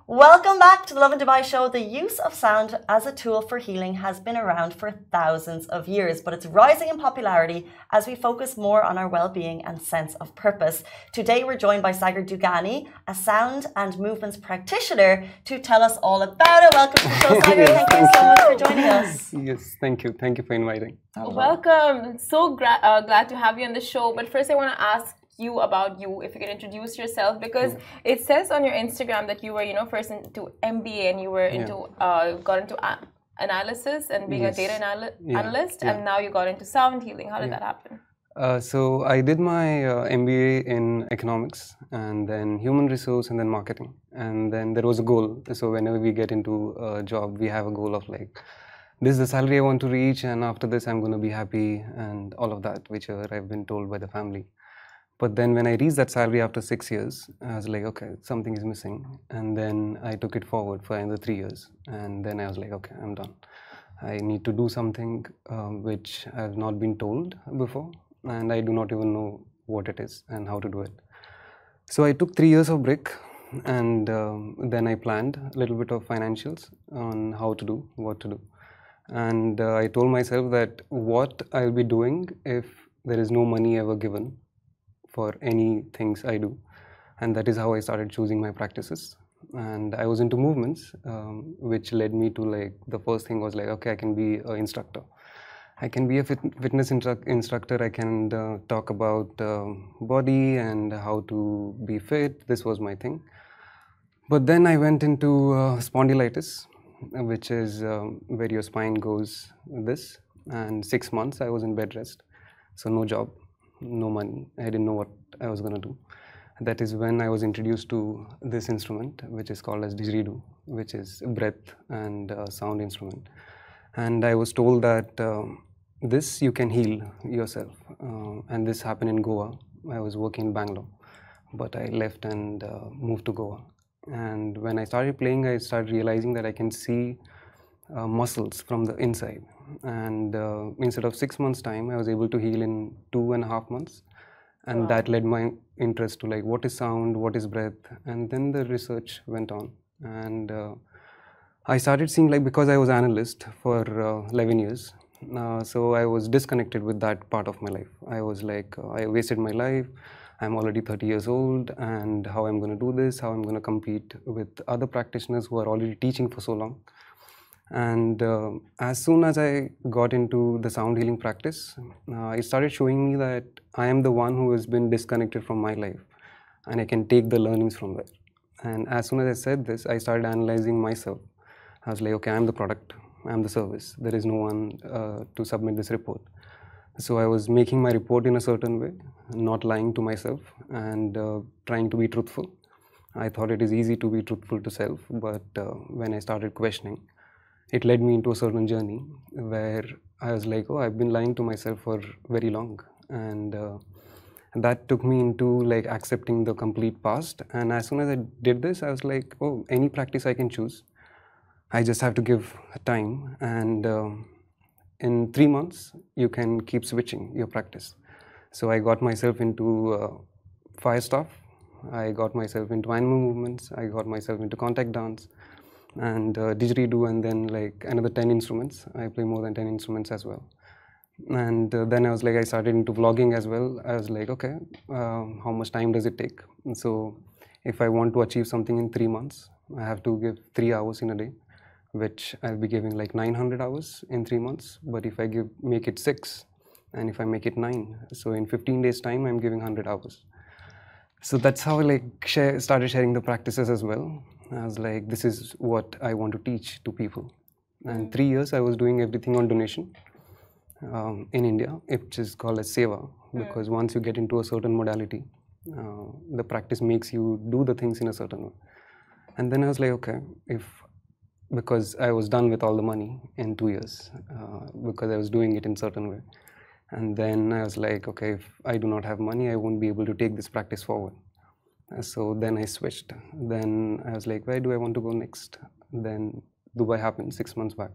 Welcome back to the Lovin Dubai show. The use of sound as a tool for healing has been around for thousands of years, but it's rising in popularity as we focus more on our well-being and sense of purpose. Today, we're joined by Sagar Dugani, a sound and movements practitioner, to tell us all about it. Welcome to the show, Sagar. Thank you so much for joining us. Yes, thank you. Thank you for inviting. Welcome. So glad to have you on the show. But first, I want to ask you about you, if you can introduce yourself, because it says on your Instagram that you were, first into MBA and you were got into analysis and being a data analyst, and now you got into sound healing. How did that happen? So I did my MBA in economics and then human resource and then marketing. And then there was a goal. So whenever we get into a job, we have a goal of like, this is the salary I want to reach, and after this I'm going to be happy and all of that, which I've been told by the family. But then when I reached that salary after 6 years, I was like, okay, something is missing. And then I took it forward for another 3 years. And then I was like, okay, I'm done. I need to do something which I have not been told before. And I do not even know what it is and how to do it. So I took 3 years of break. And then I planned a little bit of financials on how to do, what to do. And I told myself that what I'll be doing if there is no money ever given for any things I do. And that is how I started choosing my practices. And I was into movements, which led me to like, the first thing was like, okay, I can be an instructor. I can be a fitness instructor. I can talk about body and how to be fit. This was my thing. But then I went into spondylitis, which is where your spine goes this. And 6 months I was in bed rest. So no job. No money. I didn't know what I was going to do. That is when I was introduced to this instrument, which is called as didgeridoo, which is a breath and sound instrument. And I was told that this you can heal yourself. And this happened in Goa. I was working in Bangalore, but I left and moved to Goa. And when I started playing, I started realizing that I can see muscles from the inside. And instead of 6 months time, I was able to heal in 2.5 months. And that led my interest to like, what is sound, what is breath? And then the research went on. And I started seeing like, because I was analyst for 11 years, so I was disconnected with that part of my life. I was like, I wasted my life. I'm already 30 years old, and how I'm going to do this, how I'm going to compete with other practitioners who are already teaching for so long. And as soon as I got into the sound healing practice, it started showing me that I am the one who has been disconnected from my life, and I can take the learnings from there. And as soon as I said this, I started analyzing myself. I was like, okay, I'm the product, I'm the service. There is no one to submit this report. So I was making my report in a certain way, not lying to myself, and trying to be truthful. I thought it is easy to be truthful to self, but when I started questioning, it led me into a certain journey where I was like, oh, I've been lying to myself for very long. And that took me into like accepting the complete past. And as soon as I did this, I was like, oh, any practice I can choose. I just have to give time. And in 3 months, you can keep switching your practice. So I got myself into fire stuff. I got myself into animal movements. I got myself into contact dance and didgeridoo, and then like another 10 instruments. I play more than 10 instruments as well. And then I was like, I started into vlogging as well. I was like, okay, how much time does it take? And so if I want to achieve something in 3 months, I have to give 3 hours in a day, which I'll be giving like 900 hours in 3 months. But if I make it 6, and if I make it 9, so in 15 days time, I'm giving 100 hours. So that's how I like started sharing the practices as well. I was like, this is what I want to teach to people. And 3 years I was doing everything on donation in India, which is called as Seva, because once you get into a certain modality, the practice makes you do the things in a certain way. And then I was like, okay, because I was done with all the money in 2 years, because I was doing it in a certain way. And then I was like, okay, if I do not have money, I won't be able to take this practice forward. So then I switched. Then I was like, where do I want to go next? Then Dubai happened 6 months back.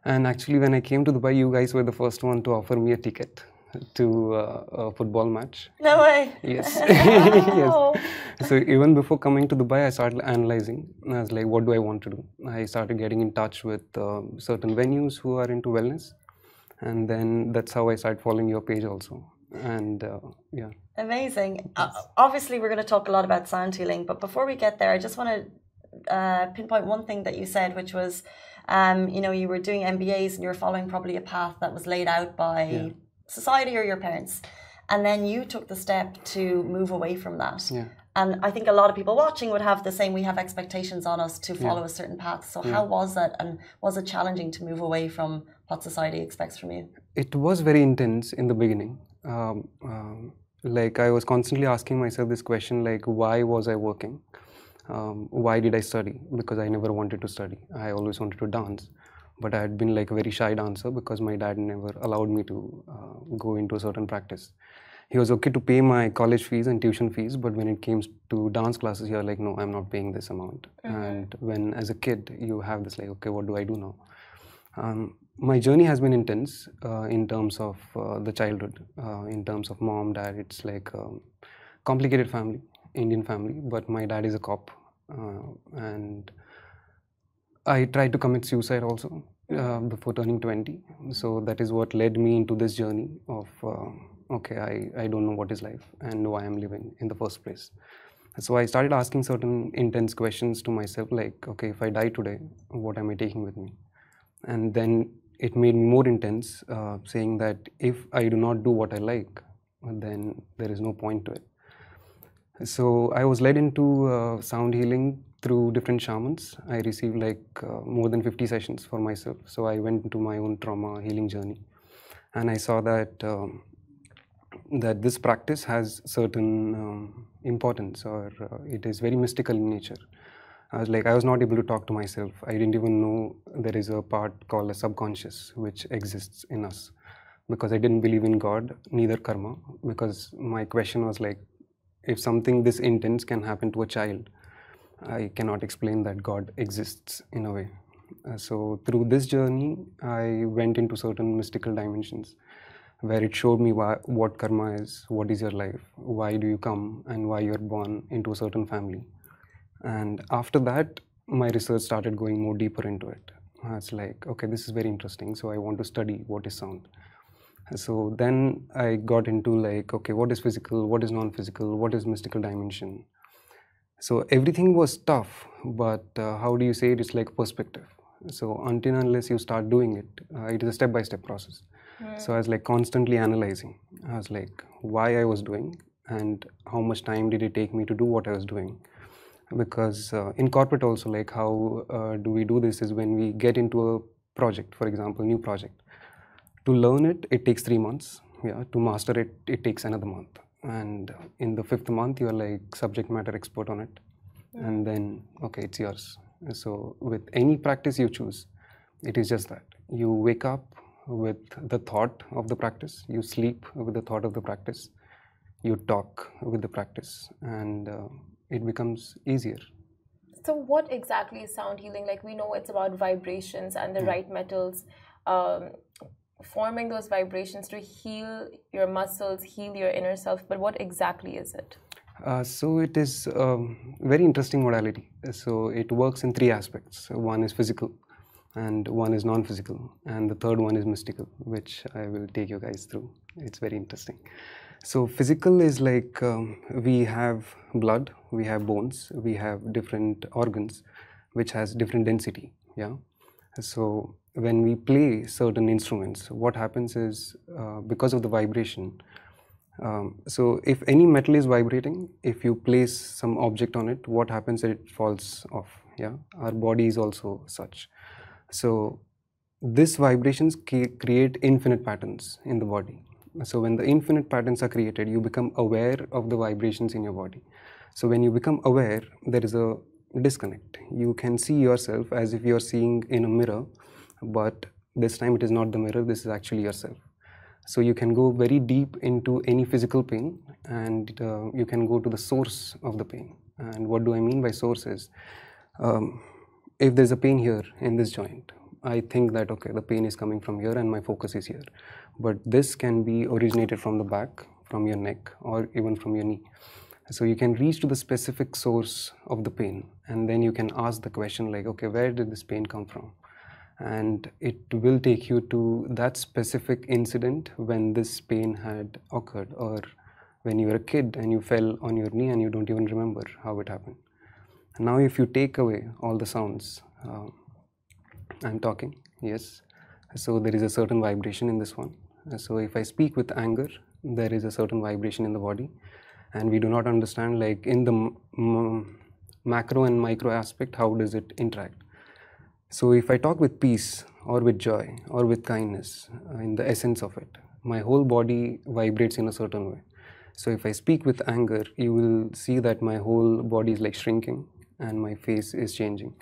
And actually when I came to Dubai, you guys were the first one to offer me a ticket to a football match. No way. Yes. Wow. Yes. So even before coming to Dubai, I started analyzing. I was like, what do I want to do? I started getting in touch with certain venues who are into wellness. And then that's how I started following your page also. And yeah. Amazing. Obviously, we're going to talk a lot about sound healing, but before we get there, I just want to pinpoint one thing that you said, which was, you know, you were doing MBAs and you were following probably a path that was laid out by society or your parents. And then you took the step to move away from that. Yeah. And I think a lot of people watching would have the same, we have expectations on us to follow a certain path. So how was that? And was it challenging to move away from what society expects from you? It was very intense in the beginning. Like I was constantly asking myself this question, like, why was I working? Why did I study? Because I never wanted to study. I always wanted to dance. But I had been like a very shy dancer because my dad never allowed me to go into a certain practice. He was okay to pay my college fees and tuition fees, but when it came to dance classes, you're like, no, I'm not paying this amount. And when as a kid, you have this like, okay, what do I do now? My journey has been intense in terms of the childhood, in terms of mom, dad. It's like a complicated family, Indian family, but my dad is a cop. And I tried to commit suicide also before turning 20. So that is what led me into this journey of, okay, I don't know what is life and why I'm living in the first place. So I started asking certain intense questions to myself, like, okay, if I die today, what am I taking with me? And then it made me more intense, saying that if I do not do what I like, then there is no point to it. So I was led into sound healing through different shamans. I received like more than 50 sessions for myself. So I went into my own trauma healing journey, and I saw that that this practice has certain importance, or it is very mystical in nature. I was not able to talk to myself. I didn't even know there is a part called a subconscious which exists in us, because I didn't believe in God, neither karma, because my question was like, if something this intense can happen to a child, I cannot explain that God exists in a way. So through this journey, I went into certain mystical dimensions where it showed me what karma is, what is your life, why do you come, and why you're born into a certain family. And after that, my research started going more deeper into it. It's like, okay, this is very interesting, so I want to study what is sound. So then I got into like, okay, what is physical, what is non-physical, what is mystical dimension. So everything was tough, but how do you say it? It's like perspective. So until and unless you start doing it, it is a step-by-step process. So I was like constantly analyzing. I was like, why I was doing and how much time did it take me to do what I was doing. Because in corporate also, like how do we do this is when we get into a project, for example, new project. To learn it, it takes 3 months. Yeah, to master it, it takes another month. And in the 5th month, you're like subject matter expert on it. And then, okay, it's yours. So with any practice you choose, it is just that. You wake up with the thought of the practice. You sleep with the thought of the practice. You talk with the practice. And it becomes easier. So what exactly is sound healing? Like, we know it's about vibrations and the right metals. Forming those vibrations to heal your muscles, heal your inner self, but what exactly is it? So it is a very interesting modality. So it works in 3 aspects. One is physical, and one is non-physical, and the third one is mystical, which I will take you guys through. It's very interesting. So physical is like we have blood, we have bones, we have different organs, which has different density. Yeah. So when we play certain instruments, what happens is because of the vibration. So if any metal is vibrating, if you place some object on it, what happens is it falls off. Yeah, our body is also such. So these vibrations create infinite patterns in the body. So when the infinite patterns are created, you become aware of the vibrations in your body. So when you become aware, there is a disconnect. You can see yourself as if you're seeing in a mirror, but this time it is not the mirror, this is actually yourself. So you can go very deep into any physical pain, and you can go to the source of the pain. And what do I mean by source is, if there's a pain here in this joint, I think that, okay, the pain is coming from here and my focus is here. but this can be originated from the back, from your neck, or even from your knee. So you can reach to the specific source of the pain, and then you can ask the question like, okay, where did this pain come from? And it will take you to that specific incident when this pain had occurred, or when you were a kid and you fell on your knee and you don't even remember how it happened. Now if you take away all the sounds, I'm talking, yes, so there is a certain vibration in this one. So if I speak with anger, there is a certain vibration in the body, and we do not understand like in the macro and micro aspect, how does it interact. So if I talk with peace or with joy or with kindness, in the essence of it, my whole body vibrates in a certain way. So if I speak with anger, you will see that my whole body is like shrinking and my face is changing,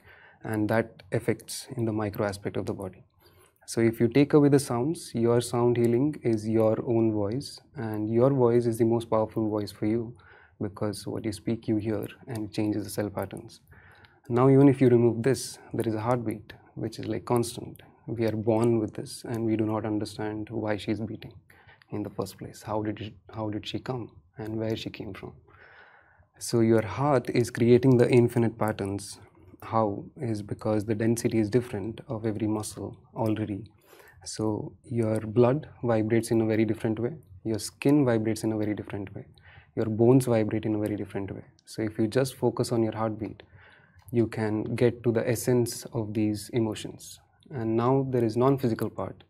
and that affects in the micro aspect of the body. So if you take away the sounds, your sound healing is your own voice, and your voice is the most powerful voice for you, because what you speak you hear, and it changes the cell patterns. Now even if you remove this, there is a heartbeat which is like constant. We are born with this and we do not understand why she is beating in the first place. How did she come and where she came from? So your heart is creating the infinite patterns. How is because the density is different of every muscle already. So your blood vibrates in a very different way, your skin vibrates in a very different way, your bones vibrate in a very different way. So if you just focus on your heartbeat, you can get to the essence of these emotions. And now there is non-physical part.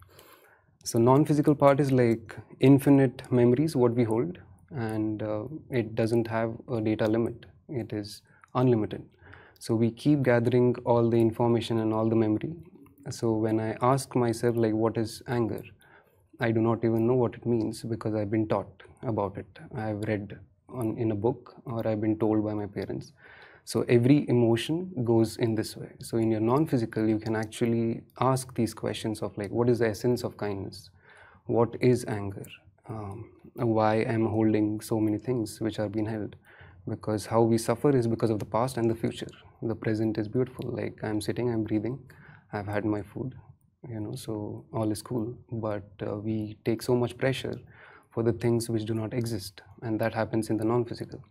So non-physical part is like infinite memories what we hold, and it doesn't have a data limit, it is unlimited. So we keep gathering all the information and all the memory. So when I ask myself like what is anger, I do not even know what it means, because I've been taught about it. I've read in a book, or I've been told by my parents. So every emotion goes in this way. So in your non-physical, you can actually ask these questions of like, what is the essence of kindness? What is anger? Why am I holding so many things which are being held? Because how we suffer is because of the past and the future. The present is beautiful. Like I'm sitting, I'm breathing, I've had my food, so all is cool. But we take so much pressure for the things which do not exist, and that happens in the non-physical.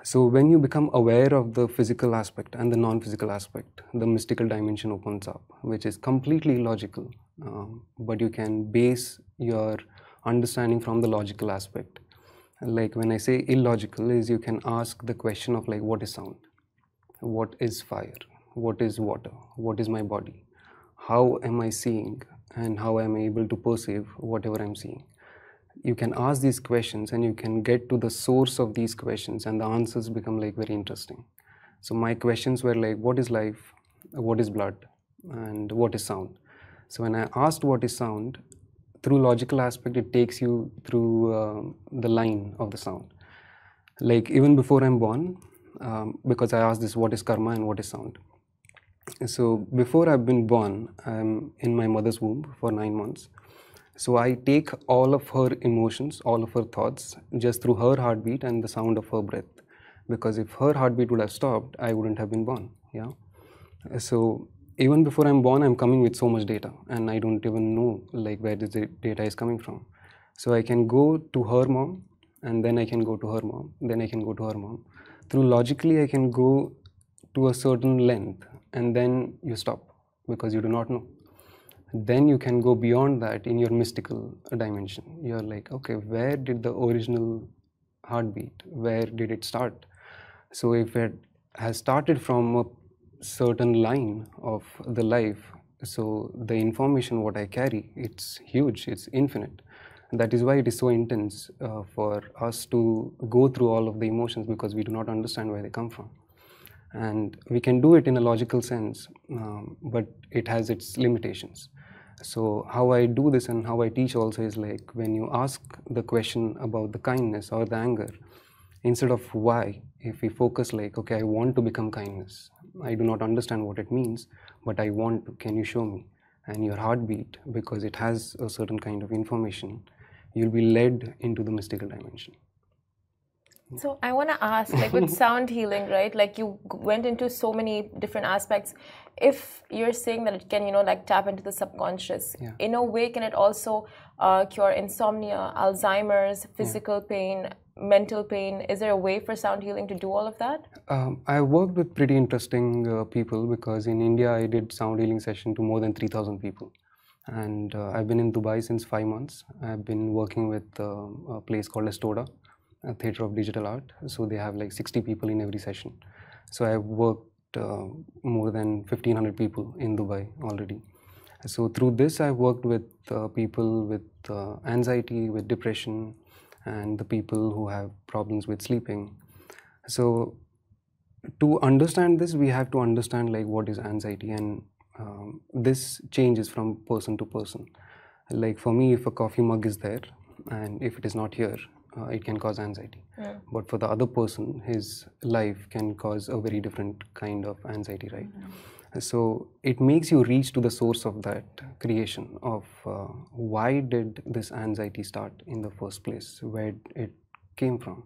So when you become aware of the physical aspect and the non-physical aspect, the mystical dimension opens up, which is completely illogical, but you can base your understanding from the logical aspect. Like when I say illogical, is you can ask the question of like, what is sound? What is fire? What is water? What is my body? How am I seeing, and how am I able to perceive whatever I'm seeing? You can ask these questions and you can get to the source of these questions, and the answers become like very interesting. So my questions were like, what is life? What is blood? And what is sound? So when I asked what is sound, through logical aspect, it takes you through the line of the sound. Like even before I'm born, because I asked this, what is karma and what is sound? So before I've been born, I'm in my mother's womb for 9 months. So I take all of her emotions, all of her thoughts, just through her heartbeat and the sound of her breath. Because if her heartbeat would have stopped, I wouldn't have been born. Yeah. So even before I'm born, I'm coming with so much data, and I don't even know like where this data is coming from. So I can go to her mom, and then I can go to her mom, then I can go to her mom. Through logically, I can go to a certain length, and then you stop because you do not know. Then you can go beyond that in your mystical dimension. You're like, okay, where did the original heartbeat, where did it start? So if it has started from a certain line of the life, so the information what I carry, it's huge, it's infinite. And that is why it is so intense for us to go through all of the emotions, because we do not understand where they come from. And we can do it in a logical sense, but it has its limitations. So how I do this and how I teach also is like, when you ask the question about the kindness or the anger, instead of why, if we focus like, okay, I want to become kindness. I do not understand what it means, but I want to, can you show me? And your heartbeat, because it has a certain kind of information, you'll be led into the mystical dimension. So I want to ask, like with sound healing, right? Like you went into so many different aspects. If you're saying that it can, like tap into the subconscious, in a way, can it also cure insomnia, Alzheimer's, physical pain, mental pain? Is there a way for sound healing to do all of that? I worked with pretty interesting people, because in India I did sound healing session to more than 3,000 people. And I've been in Dubai since 5 months. I've been working with a place called Estoda, a theatre of digital art. So they have like 60 people in every session. So I've worked more than 1,500 people in Dubai already. So through this I've worked with people with anxiety, with depression, and the people who have problems with sleeping. So to understand this, we have to understand like what is anxiety, and this changes from person to person. Like for me, if a coffee mug is there and if it is not here, it can cause anxiety. But for the other person, his life can cause a very different kind of anxiety, right? So it makes you reach to the source of that creation of why did this anxiety start in the first place, where it came from.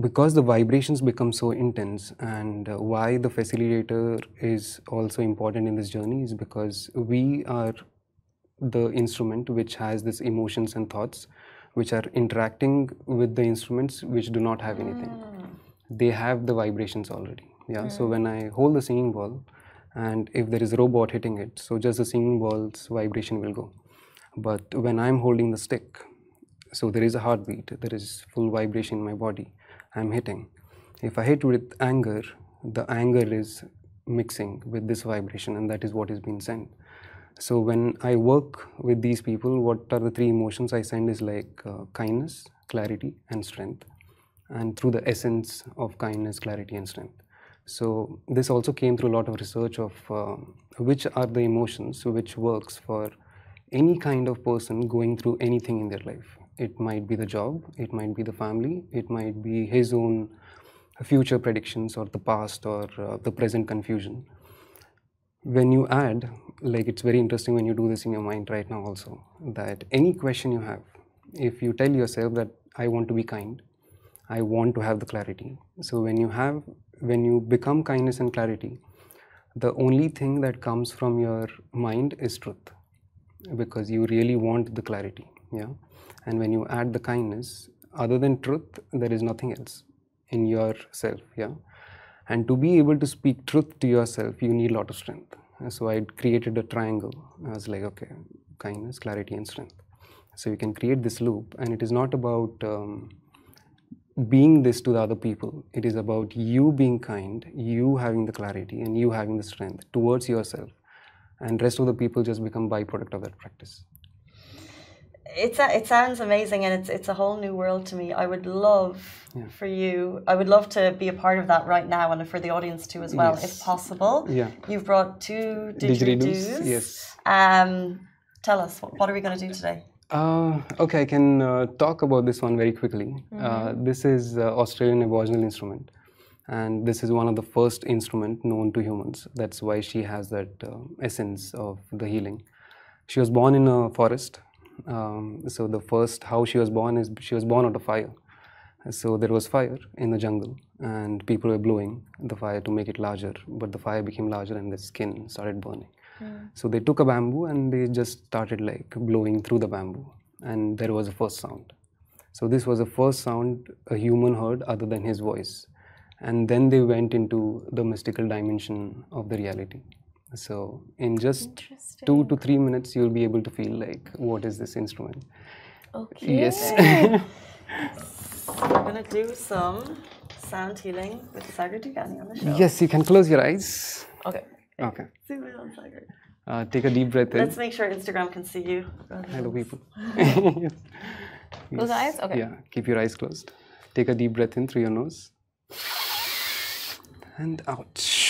Because the vibrations become so intense, and why the facilitator is also important in this journey is because we are the instrument which has these emotions and thoughts which are interacting with the instruments which do not have anything. They have the vibrations already. So when I hold the singing ball, and if there is a robot hitting it, so just the singing ball's vibration will go. But when I'm holding the stick, so there is a heartbeat, there is full vibration in my body, I'm hitting. If I hit with anger, the anger is mixing with this vibration, and that is what is being sent. So when I work with these people, what are the three emotions I send is like kindness, clarity, and strength. And through the essence of kindness, clarity, and strength. So this also came through a lot of research of which are the emotions which works for any kind of person going through anything in their life. It might be the job, it might be the family, it might be his own future predictions, or the past, or the present confusion. When you add, like it's very interesting when you do this in your mind right now also, that any question you have, if you tell yourself that I want to be kind, I want to have the clarity. So when you become kindness and clarity, the only thing that comes from your mind is truth, because you really want the clarity. And when you add the kindness, other than truth, there is nothing else in yourself. And to be able to speak truth to yourself, you need a lot of strength. So I created a triangle. I was like, okay, kindness, clarity, and strength. So you can create this loop, and it is not about being this to the other people. It is about you being kind, you having the clarity, and you having the strength towards yourself, and rest of the people just become byproduct of that practice. It sounds amazing, and it's a whole new world to me. I would love for you. I would love to be a part of that right now, and for the audience too as well, if possible. You've brought 2 didgeridoos. Yes. Tell us, what are we going to do today? Okay, I can talk about this one very quickly. This is Australian Aboriginal instrument, and this is one of the first instrument known to humans. That's why she has that essence of the healing. She was born in a forest. So the first how she was born is she was born out of fire. So there was fire in the jungle, and people were blowing the fire to make it larger, but the fire became larger and the skin started burning. So they took a bamboo and they just started like blowing through the bamboo, and there was a first sound. So this was the first sound a human heard other than his voice, and then they went into the mystical dimension of the reality. So in just 2 to 3 minutes, you'll be able to feel like, what is this instrument? Okay. Yes. So we're going to do some sound healing with Sagar Dugani on the show. Yes, you can close your eyes. Okay. Okay. Zoom in on Sagar. Take a deep breath in. Let's make sure Instagram can see you. Hello, people. Close eyes? Okay. Yeah, keep your eyes closed. Take a deep breath in through your nose. And out.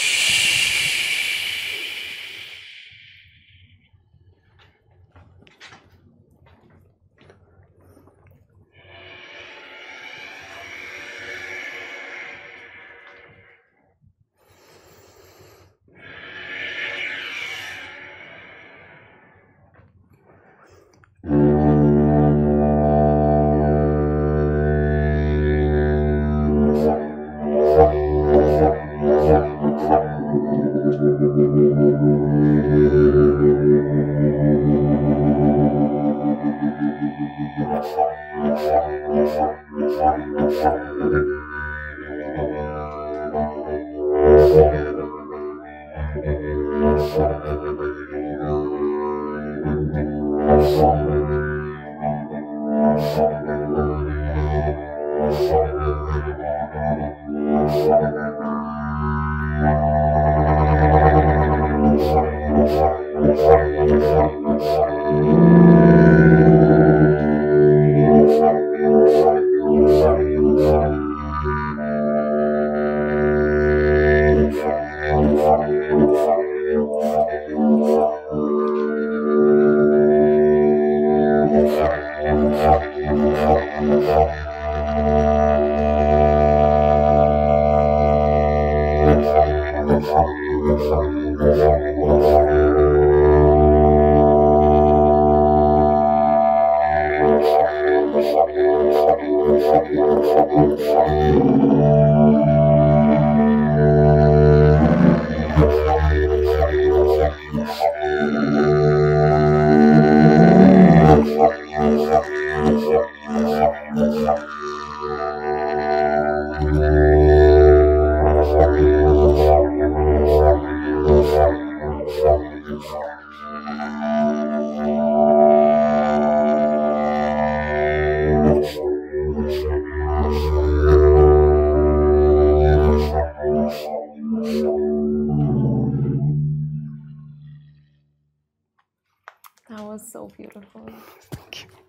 That was so beautiful.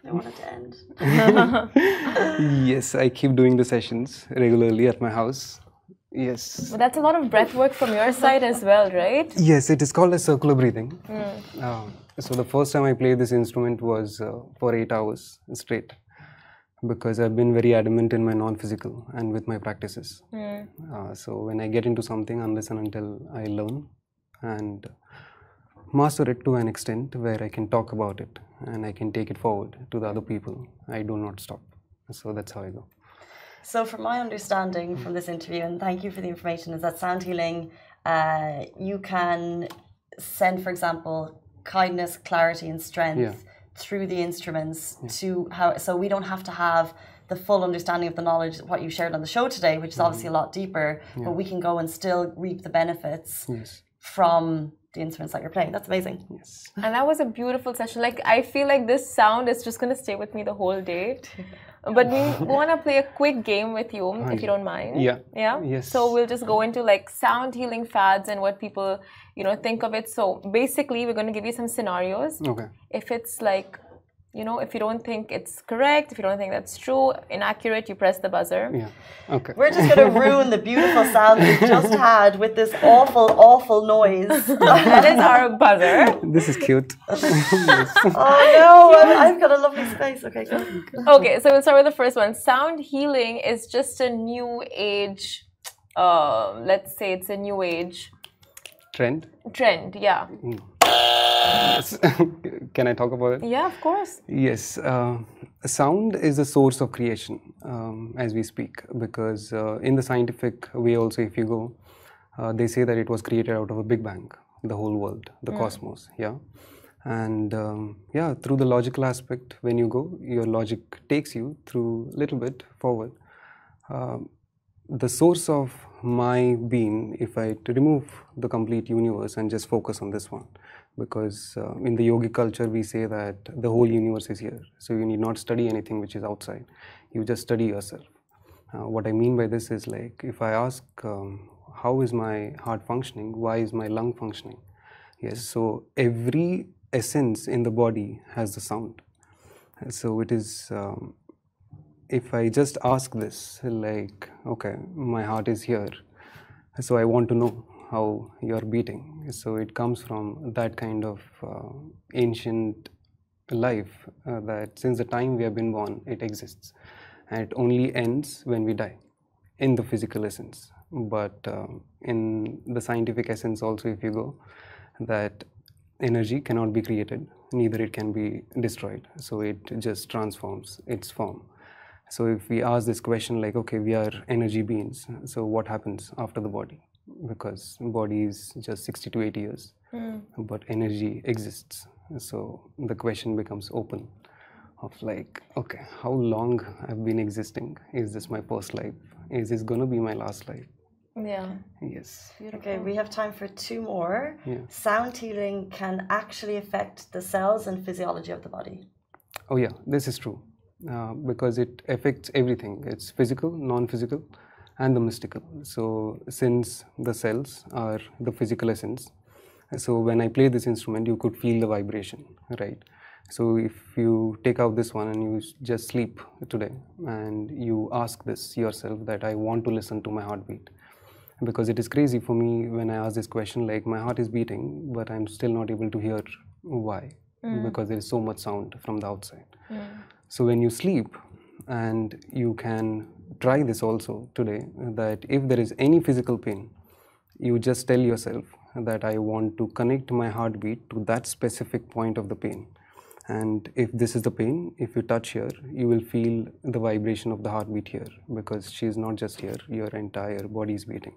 I want it to end. Yes, I keep doing the sessions regularly at my house. Yes. But that's a lot of breath work from your side as well, right? Yes, it is called as circular breathing. So the first time I played this instrument was for 8 hours straight, because I've been very adamant in my non-physical and with my practices. So when I get into something, unless and until I learn and master it to an extent where I can talk about it and I can take it forward to the other people, I do not stop. So that's how I go. So from my understanding from this interview, and thank you for the information, is that sound healing, you can send, for example, kindness, clarity and strength through the instruments to how, so we don't have to have the full understanding of the knowledge, what you shared on the show today, which is obviously a lot deeper, but we can go and still reap the benefits from the instruments that you're playing. That's amazing. Yes. And that was a beautiful session. Like, I feel like this sound is just going to stay with me the whole day. But we want to play a quick game with you, if you don't mind. Yeah. Yeah? Yes. So we'll just go into like sound healing fads and what people, you know, think of it. So basically, we're going to give you some scenarios. Okay. If it's like, you know, if you don't think it's correct, if you don't think that's true, inaccurate, you press the buzzer. Yeah. Okay. We're just going to ruin the beautiful sound we just had with this awful, awful noise. That is our buzzer. This is cute. Oh no, I've got a lovely space. Okay, go. Okay, so we'll start with the first one. Sound healing is just a new age, let's say it's a new age Trend? trend, yeah. Yes. Can I talk about it? Yeah, of course. Yes. Sound is a source of creation as we speak, because in the scientific way also, if you go, they say that it was created out of a big bang, the whole world, the cosmos, yeah. And yeah, through the logical aspect, when you go, your logic takes you through a little bit forward. The source of my being, if I remove the complete universe and just focus on this one, because in the yogic culture we say that the whole universe is here, so you need not study anything which is outside, you just study yourself. What I mean by this is, like, if I ask how is my heart functioning, why is my lung functioning, yes, so every essence in the body has the sound. So it is if I just ask this, like, okay, my heart is here, so I want to know how you're beating. So it comes from that kind of ancient life that since the time we have been born, it exists. And it only ends when we die, in the physical essence. But in the scientific essence also, if you go, that energy cannot be created, neither it can be destroyed. So it just transforms its form. So if we ask this question like, okay, we are energy beings, so what happens after the body? Because body is just 60 to 80 years, but energy exists. So the question becomes open. of like, okay, how long I've been existing? Is this my first life? Is this going to be my last life? Yeah. Yes. Okay, we have time for two more. Yeah. Sound healing can actually affect the cells and physiology of the body. Oh yeah, this is true. Because it affects everything. It's physical, non-physical, and the mystical. So since the cells are the physical essence, so when I play this instrument, you could feel the vibration, right? So if you take out this one and you just sleep today and you ask this yourself that I want to listen to my heartbeat. Because it is crazy for me when I ask this question, like my heart is beating, but I'm still not able to hear why. Because there is so much sound from the outside. So when you sleep, and you can try this also today, that if there is any physical pain, you just tell yourself that I want to connect my heartbeat to that specific point of the pain. And if this is the pain, if you touch here, you will feel the vibration of the heartbeat here, because she is not just here, your entire body is beating.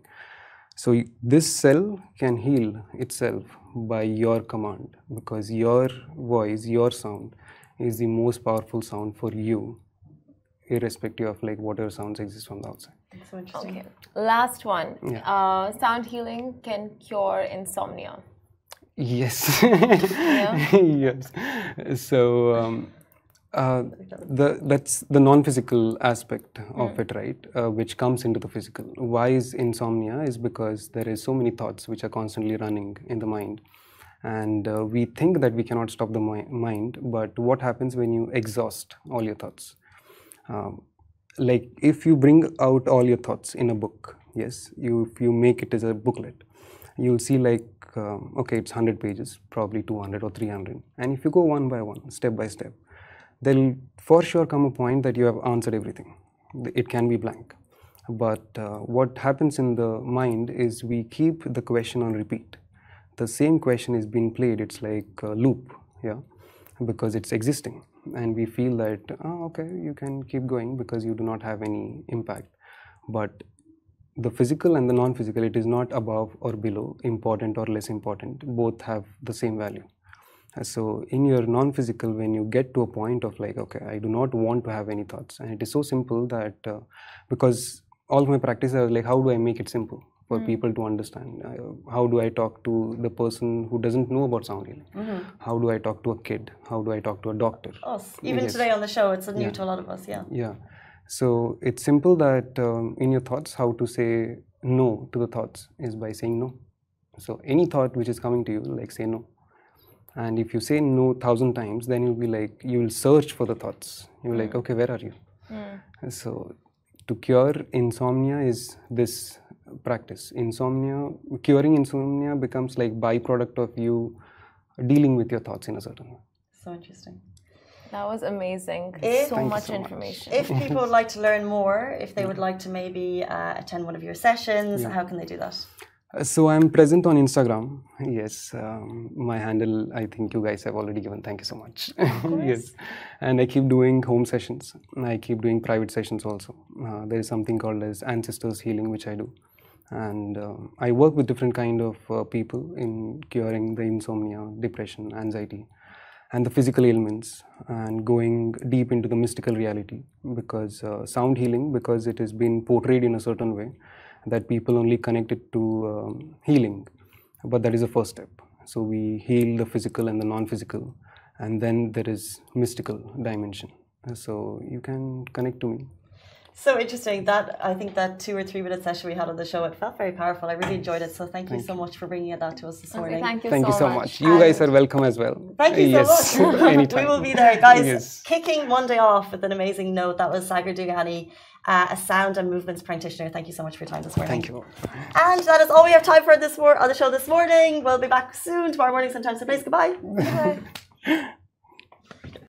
So this cell can heal itself by your command, because your voice, your sound is the most powerful sound for you, irrespective of like whatever sounds exist from the outside. That's so interesting. Okay. Last one. Yeah. Sound healing can cure insomnia. Yes. Yeah. Yes. So that's the non-physical aspect of it, right? Which comes into the physical. Why is insomnia? Is because there is so many thoughts which are constantly running in the mind, and we think that we cannot stop the mind. But what happens when you exhaust all your thoughts? Like if you bring out all your thoughts in a book, yes, if you make it as a booklet, you'll see like, okay, it's 100 pages, probably 200 or 300. And if you go one by one, step by step, there'll for sure come a point that you have answered everything. It can be blank. But what happens in the mind is we keep the question on repeat. The same question is being played, it's like a loop, yeah, because it's existing. And we feel that, oh, okay, you can keep going because you do not have any impact. But the physical and the non-physical, it is not above or below, important or less important. Both have the same value. So in your non-physical, when you get to a point of like, okay, I do not want to have any thoughts. And it is so simple that, because all of my practice are like, how do I make it simple for people to understand? How do I talk to the person who doesn't know about sound healing? How do I talk to a kid? How do I talk to a doctor? Us. Even today on the show, it's new to a lot of us, yeah. Yeah. So it's simple that in your thoughts, how to say no to the thoughts is by saying no. So any thought which is coming to you, like say no. And if you say no 1,000 times, then you'll be like, you'll search for the thoughts. You're like, okay, where are you? So to cure insomnia is this practice. Curing insomnia becomes like byproduct of you dealing with your thoughts in a certain way. So interesting. That was amazing. So much information. If people would like to learn more, if they would like to maybe attend one of your sessions, how can they do that? So I'm present on Instagram. Yes, my handle, I think you guys have already given. Thank you so much. Yes, and I keep doing home sessions. I keep doing private sessions also. There is something called as ancestors healing, which I do, and I work with different kind of people in curing the insomnia, depression, anxiety, and the physical ailments, and going deep into the mystical reality. Because sound healing, because it has been portrayed in a certain way, that people only connect it to healing, but that is the first step. So we heal the physical and the non-physical, and then there is mystical dimension. So you can connect to me. So interesting. That I think that 2 or 3 minute session we had on the show, it felt very powerful. I really enjoyed it. So thank you so much for bringing that to us this morning. Thank you so much. You guys are welcome as well. Thank you so much. Anytime. We will be there, guys. Kicking Monday off with an amazing note. That was Sagar Dugani, a sound and movements practitioner. Thank you so much for your time this morning. Thank you. And that is all we have time for on the show this morning. We'll be back soon, tomorrow morning, sometime, so please, goodbye. Bye.